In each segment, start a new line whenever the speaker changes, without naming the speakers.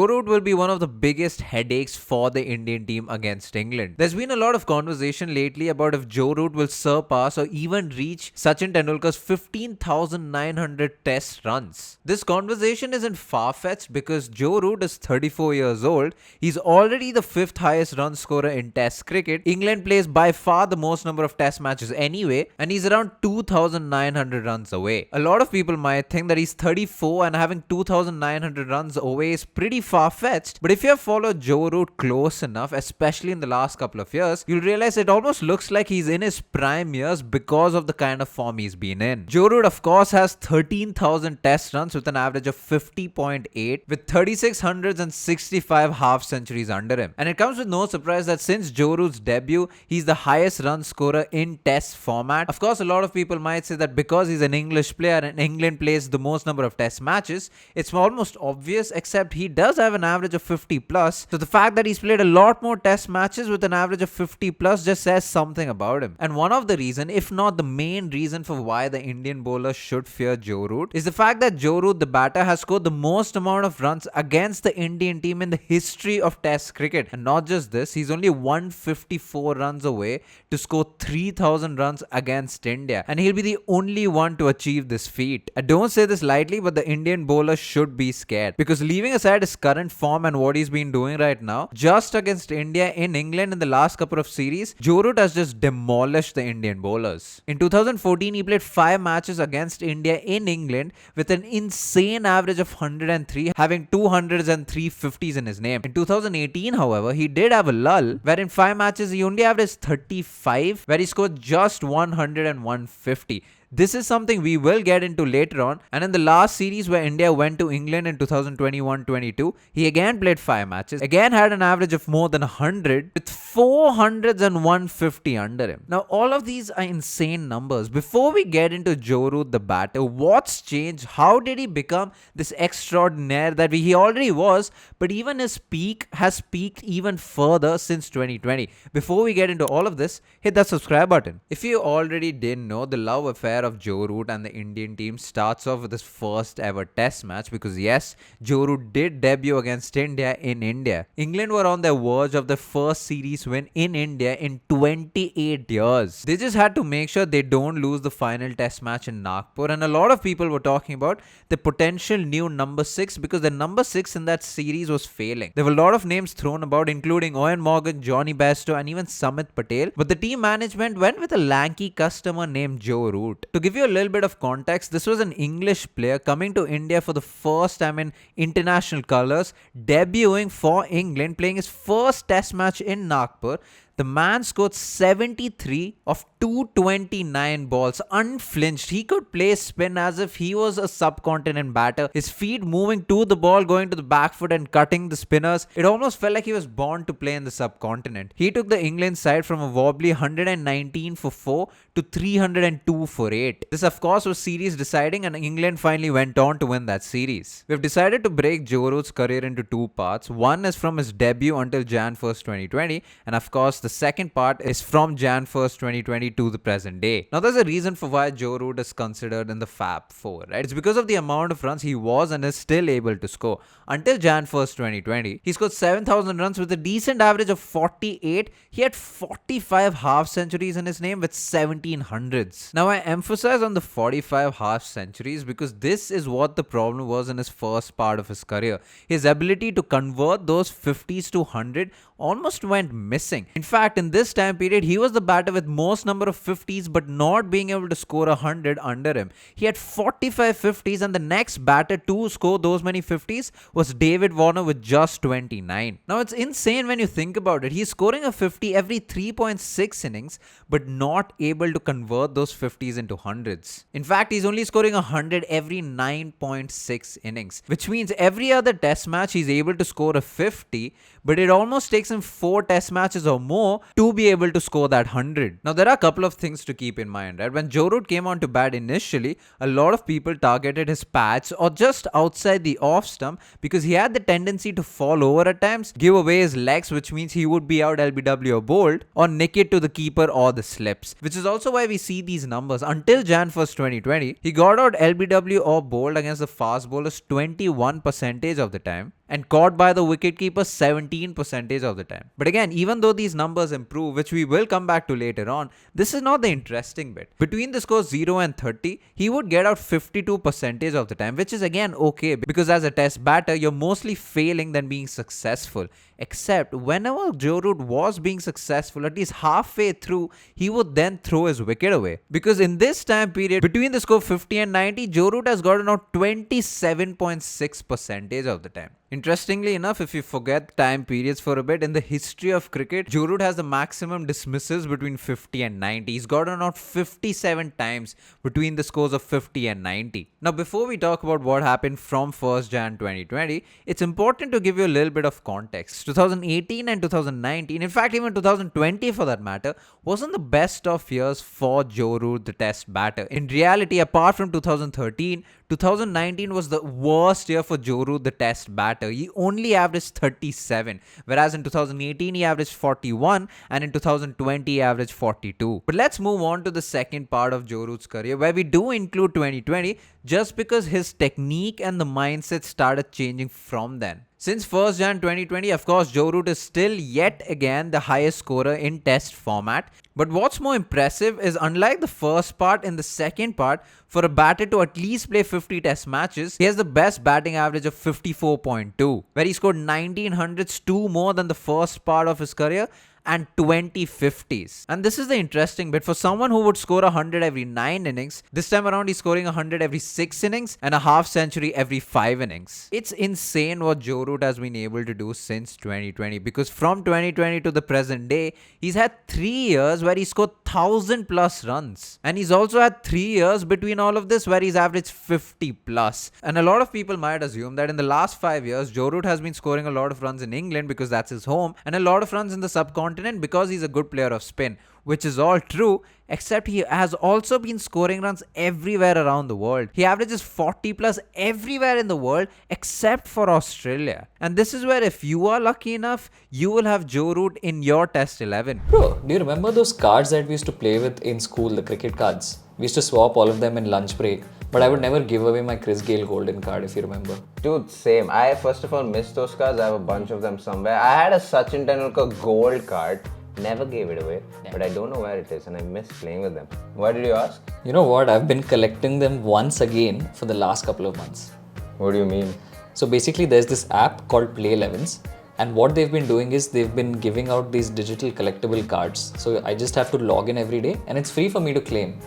Joe Root will be one of the biggest headaches for the Indian team against England. There's been a lot of conversation lately about if Joe Root will surpass or even reach Sachin Tendulkar's 15,900 test runs. This conversation isn't far-fetched because Joe Root is 34 years old. He's already the 5th highest run scorer in test cricket. England plays by far the most number of test matches anyway, and he's around 2,900 runs away. A lot of people might think that he's 34 and having 2,900 runs away is pretty far-fetched, but if you have followed Joe Root close enough, especially in the last couple of years, you'll realize it almost looks like he's in his prime years because of the kind of form he's been in. Joe Root, of course, has 13,000 test runs with an average of 50.8, with 36 hundreds and 65 half centuries under him. And it comes with no surprise that since Joe Root's debut, he's the highest run scorer in test format. Of course, a lot of people might say that because he's an English player and England plays the most number of test matches, it's almost obvious, except he does have an average of 50 plus. So the fact that he's played a lot more test matches with an average of 50 plus just says something about him. And one of the reasons, if not the main reason for why the Indian bowlers should fear Joe Root, is the fact that Joe Root, the batter, has scored the most amount of runs against the Indian team in the history of test cricket. And not just this, he's only 154 runs away to score 3,000 runs against India. And he'll be the only one to achieve this feat. I don't say this lightly, but the Indian bowler should be scared, because leaving aside his current form and what he's been doing right now, just against India in England in the last couple of series, Joe Root has just demolished the Indian bowlers. In 2014, he played 5 matches against India in England with an insane average of 103, having 200s and 350s in his name. In 2018, however, he did have a lull, where in 5 matches he only averaged 35, where he scored just 100 and 150. This is something we will get into later on. And in the last series where India went to England in 2021-22, he again played 5 matches, again had an average of more than 100 with 400s and 150 under him. Now, all of these are insane numbers. Before we get into Joe Root, the batter, what's changed? How did he become this extraordinaire that he already was, but even his peak has peaked even further since 2020? Before we get into all of this, hit that subscribe button. If you already didn't know, the love affair of Joe Root and the Indian team starts off with his first ever test match, because yes, Joe Root did debut against India in India. England were on the verge of their first series win in India in 28 years. They just had to make sure they don't lose the final test match in Nagpur, and a lot of people were talking about the potential new number 6, because the number 6 in that series was failing. There were a lot of names thrown about, including Owen Morgan, Johnny Bairstow and even Samit Patel, but the team management went with a lanky customer named Joe Root. To give you a little bit of context, this was an English player coming to India for the first time in international colours, debuting for England, playing his first test match in Nagpur. The man scored 73 of 229 balls, unflinched. He could play spin as if he was a subcontinent batter. His feet moving to the ball, going to the back foot and cutting the spinners. It almost felt like he was born to play in the subcontinent. He took the England side from a wobbly 119 for 4 to 302 for 8. This, of course, was series deciding, and England finally went on to win that series. We've decided to break Joe Root's career into 2 parts. One is from his debut until Jan 1st, 2020, and of course, the second part is from Jan 1st, 2020 to the present day. Now, there's a reason for why Joe Root is considered in the Fab 4, right? It's because of the amount of runs he was and is still able to score. Until Jan 1st, 2020, he scored 7,000 runs with a decent average of 48. He had 45 half centuries in his name with 1700s. Now, I emphasize on the 45 half centuries because this is what the problem was in his first part of his career. His ability to convert those 50s to 100 almost went missing. In fact, in this time period, he was the batter with most number of 50s but not being able to score 100 under him. He had 45 50s, and the next batter to score those many 50s was David Warner with just 29. Now, it's insane when you think about it. He's scoring a 50 every 3.6 innings but not able to convert those 50s into hundreds. In fact, he's only scoring 100 every 9.6 innings, which means every other test match he's able to score a 50, but it almost takes him 4 test matches or more to be able to score that 100. Now, there are a couple of things to keep in mind, right? When Joe Root came on to bat initially, a lot of people targeted his pads or just outside the off stump because he had the tendency to fall over at times, give away his legs, which means he would be out LBW or bowled, or nick it to the keeper or the slips, which is also why we see these numbers. Until Jan 1st, 2020, he got out LBW or bowled against the fast bowlers 21% of the time. and caught by the wicketkeeper 17% of the time. But again, even though these numbers improve, which we will come back to later on, this is not the interesting bit. Between the scores 0 and 30, he would get out 52% of the time, which is again okay, because as a test batter, you're mostly failing than being successful. Except whenever Joe Root was being successful, at least halfway through, he would then throw his wicket away. Because in this time period, between the score 50 and 90, Joe Root has gotten out 27.6% of the time. Interestingly enough, if you forget time periods for a bit, in the history of cricket, Joe Root has the maximum dismissals between 50 and 90. He's gotten out 57 times between the scores of 50 and 90. Now, before we talk about what happened from 1st Jan 2020, it's important to give you a little bit of context. 2018 and 2019, in fact even 2020 for that matter, wasn't the best of years for Joe Root, the test batter. In reality, apart from 2013, 2019 was the worst year for Joe Root, the test batter. He only averaged 37, whereas in 2018 he averaged 41 and in 2020 he averaged 42. But let's move on to the second part of Joe Root's career, where we do include 2020 just because his technique and the mindset started changing from then. Since 1st Jan 2020, of course, Joe Root is still yet again the highest scorer in test format. But what's more impressive is, unlike the first part, in the second part, for a batter to at least play 50 test matches, he has the best batting average of 54.2, where he scored 19 hundreds, 2 more than the first part of his career, and 20 50s. And this is the interesting bit. For someone who would score 100 every 9 innings, this time around he's scoring 100 every 6 innings and a half century every 5 innings. It's insane what Joe Root has been able to do since 2020, because from 2020 to the present day, he's had 3 years where he scored 1000 plus runs. And he's also had 3 years between all of this where he's averaged 50 plus. And a lot of people might assume that in the last 5 years, Joe Root has been scoring a lot of runs in England because that's his home, and a lot of runs in the subcontinent because he's a good player of spin, which is all true, except he has also been scoring runs everywhere around the world. He averages 40 plus everywhere in the world except for Australia. And this is where, if you are lucky enough, you will have Joe Root in your test 11.
Bro, do you remember those cards that we used to play with in school, the cricket cards? We used to swap all of them in lunch break, but I would never give away my Chris Gayle golden card, if you remember.
Dude, same. I first of all missed those cards. I have a bunch of them somewhere. I had a Sachin Tendulkar gold card. Never gave it away, but I don't know where it is and I miss playing with them. Why did you ask?
You know what? I've been collecting them once again for the last couple of months.
What do you mean?
So basically there's this app called Play 11s, and what they've been doing is they've been giving out these digital collectible cards. So I just have to log in every day and it's free for me to claim.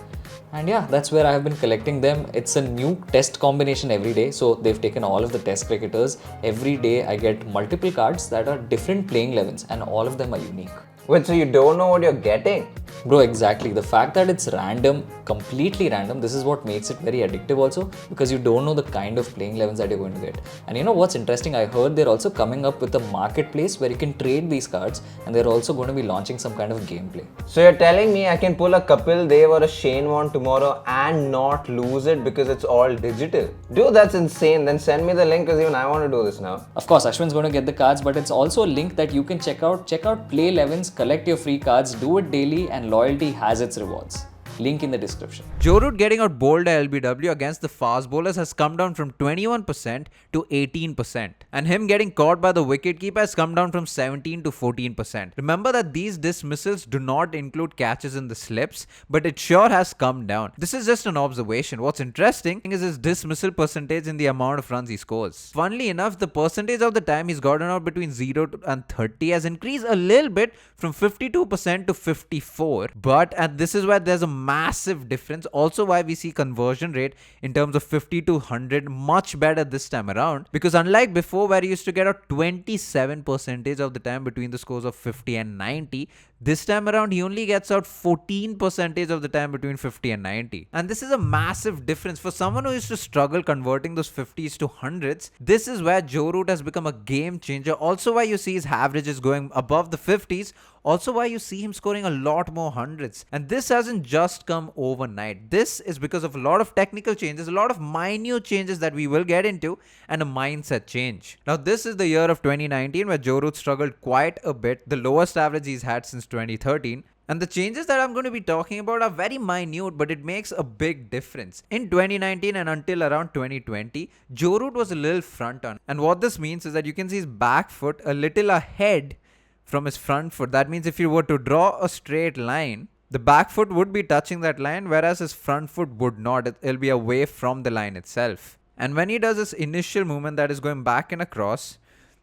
And yeah, that's where I have been collecting them. It's a new test combination every day. So they've taken all of the test cricketers. Every day I get multiple cards that are different playing 11s and all of them are unique.
Wait, so you don't know what you're getting?
Bro, exactly. The fact that it's random, completely random, this is what makes it very addictive also, because you don't know the kind of playing 11s that you're going to get. And you know what's interesting? I heard they're also coming up with a marketplace where you can trade these cards, and they're also going to be launching some kind of gameplay.
So you're telling me I can pull a Kapil Dev or a Shane Warne tomorrow and not lose it because it's all digital? Dude, that's insane. Then send me the link, because even I want to do this now.
Of course, Aswin's going to get the cards, but it's also a link that you can check out. Check out Play 11s, collect your free cards, do it daily, and loyalty has its rewards. Link in the description.
Joe Root getting out bowled LBW against the fast bowlers has come down from 21% to 18%. And him getting caught by the wicketkeeper has come down from 17 to 14%. Remember that these dismissals do not include catches in the slips, but it sure has come down. This is just an observation. What's interesting is his dismissal percentage in the amount of runs he scores. Funnily enough, the percentage of the time he's gotten out between 0 and 30 has increased a little bit from 52% to 54%. And this is where there's a massive difference. Also why we see conversion rate in terms of 50 to 100 much better this time around, because unlike before where he used to get out 27% of the time between the scores of 50 and 90, this time around he only gets out 14% of the time between 50 and 90. And this is a massive difference. For someone who used to struggle converting those 50s to 100s, this is where Joe Root has become a game changer. Also why you see his averages going above the 50s. Also why you see him scoring a lot more hundreds. And this hasn't just come overnight. This is because of a lot of technical changes, a lot of minute changes that we will get into, and a mindset change. Now this is the year of 2019 where Joe Root struggled quite a bit, the lowest average he's had since 2013. And the changes that I'm going to be talking about are very minute, but it makes a big difference. In 2019 and until around 2020, Joe Root was a little front on. And what this means is that you can see his back foot a little ahead from his front foot. That means if you were to draw a straight line, the back foot would be touching that line, whereas his front foot would not. It'll be away from the line itself. And when he does this initial movement that is going back and across,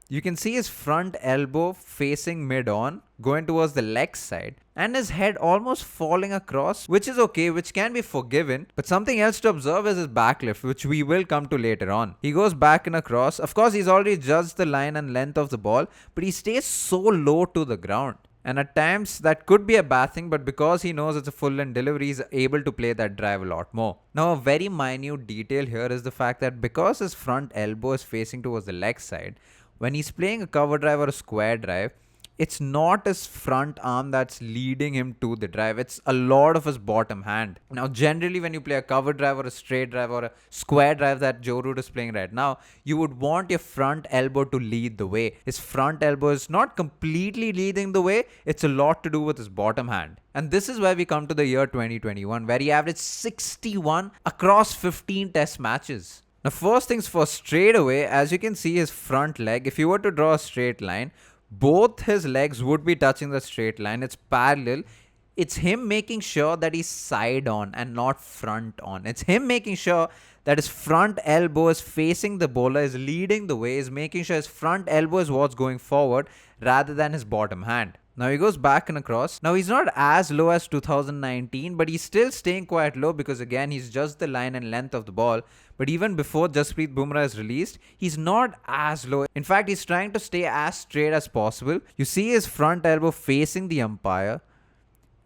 you can see his front elbow facing mid-on, going towards the leg side, and his head almost falling across, which is okay, which can be forgiven. But something else to observe is his back lift, which we will come to later on. He goes back and across. Of course, he's already judged the line and length of the ball, but he stays so low to the ground. And at times, that could be a bad thing, but because he knows it's a full-end delivery, he's able to play that drive a lot more. Now, a very minute detail here is the fact that because his front elbow is facing towards the leg side, when he's playing a cover drive or a square drive, it's not his front arm that's leading him to the drive. It's a lot of his bottom hand. Now, generally, when you play a cover drive or a straight drive or a square drive that Joe Root is playing right now, you would want your front elbow to lead the way. His front elbow is not completely leading the way. It's a lot to do with his bottom hand. And this is where we come to the year 2021, where he averaged 61 across 15 test matches. Now, first things first, straight away, as you can see his front leg, if you were to draw a straight line, both his legs would be touching the straight line. It's parallel. It's him making sure that he's side on and not front on. It's him making sure that his front elbow is facing the bowler, is leading the way, is making sure his front elbow is what's going forward rather than his bottom hand. Now he goes back and across. Now he's not as low as 2019, but he's still staying quite low because again, he's just the line and length of the ball. But even before Jasprit Bumrah is released, he's not as low. In fact, he's trying to stay as straight as possible. You see his front elbow facing the umpire.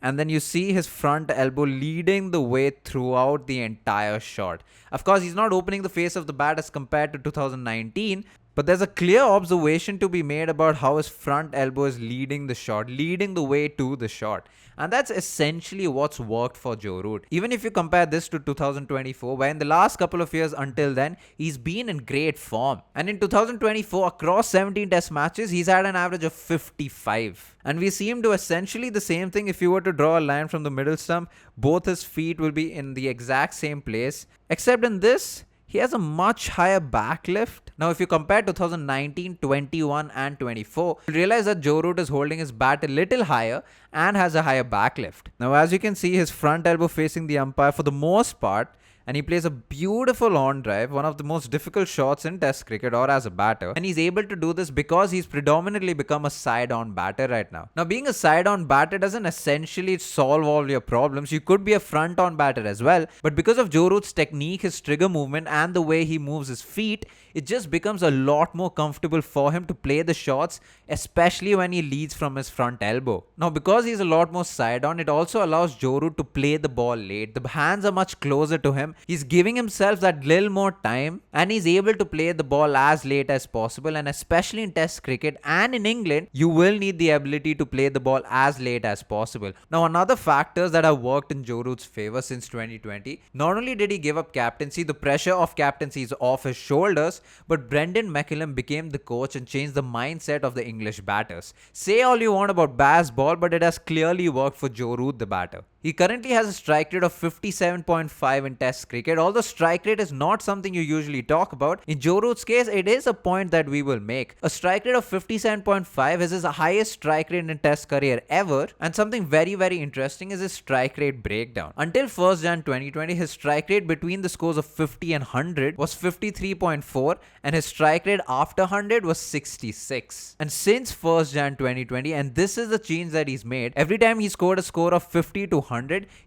And then you see his front elbow leading the way throughout the entire shot. Of course, he's not opening the face of the bat as compared to 2019. But there's a clear observation to be made about how his front elbow is leading the shot, leading the way to the shot. And that's essentially what's worked for Joe Root. Even if you compare this to 2024, where in the last couple of years until then, he's been in great form. And in 2024, across 17 test matches, he's had an average of 55. And we see him do essentially the same thing. If you were to draw a line from the middle stump, both his feet will be in the exact same place. Except in this, he has a much higher back lift. Now, if you compare 2019, 21 and 24, you'll realize that Joe Root is holding his bat a little higher and has a higher back lift. Now, as you can see, his front elbow facing the umpire for the most part, and he plays a beautiful on drive, one of the most difficult shots in Test cricket or as a batter. And he's able to do this because he's predominantly become a side-on batter right now. Now, being a side-on batter doesn't essentially solve all your problems. You could be a front-on batter as well. But because of Joe Root's technique, his trigger movement, and the way he moves his feet, it just becomes a lot more comfortable for him to play the shots, especially when he leads from his front elbow. Now, because he's a lot more side-on, it also allows Joe Root to play the ball late. The hands are much closer to him. He's giving himself that little more time, and he's able to play the ball as late as possible. And especially in Test cricket and in England, you will need the ability to play the ball as late as possible. Now, another factors that have worked in Joe Root's favor since 2020, not only did he give up captaincy, the pressure of captaincy is off his shoulders, but Brendan McCullum became the coach and changed the mindset of the English batters. Say all you want about Bazzball, but it has clearly worked for Joe Root, the batter. He currently has a strike rate of 57.5 in Test cricket. Although strike rate is not something you usually talk about, in Joe Root's case, it is a point that we will make. A strike rate of 57.5 is his highest strike rate in Test career ever. And something very, very interesting is his strike rate breakdown. Until 1st Jan 2020, his strike rate between the scores of 50 and 100 was 53.4, and his strike rate after 100 was 66. And since 1st Jan 2020, and this is the change that he's made, every time he scored a score of 50 to 100,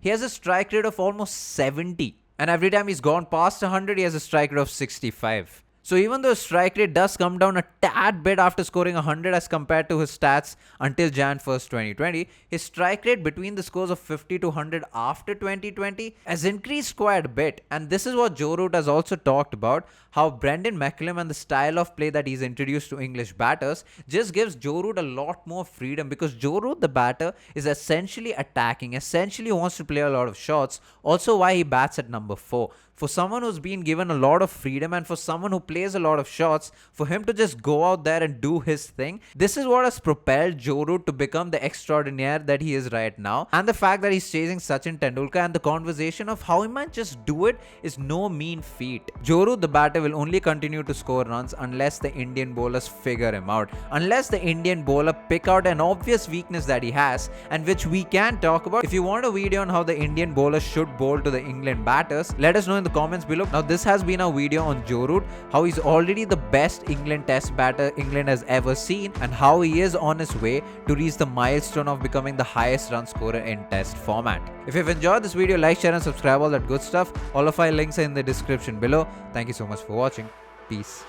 he has a strike rate of almost 70. And every time he's gone past 100, he has a strike rate of 65. So even though his strike rate does come down a tad bit after scoring 100 as compared to his stats until Jan 1st, 2020, his strike rate between the scores of 50 to 100 after 2020 has increased quite a bit. And this is what Joe Root has also talked about, how Brendan McCullum and the style of play that he's introduced to English batters just gives Joe Root a lot more freedom, because Joe Root, the batter, is essentially attacking, essentially wants to play a lot of shots, also why he bats at number 4. For someone who's been given a lot of freedom and for someone who plays a lot of shots, for him to just go out there and do his thing, this is what has propelled Joe Root to become the extraordinaire that he is right now. And the fact that he's chasing Sachin Tendulkar and the conversation of how he might just do it is no mean feat. Joe Root, the batter, will only continue to score runs unless the Indian bowlers figure him out. Unless the Indian bowler pick out an obvious weakness that he has, and which we can talk about. If you want a video on how the Indian bowler should bowl to the England batters, let us know in the comments below. Now this has been our video on Joe Root, how he's already the best England test batter England has ever seen, and how he is on his way to reach the milestone of becoming the highest run scorer in test format. If you've enjoyed this video, like, share and subscribe, all that good stuff. All of our links are in the description below. Thank you so much for watching. Peace.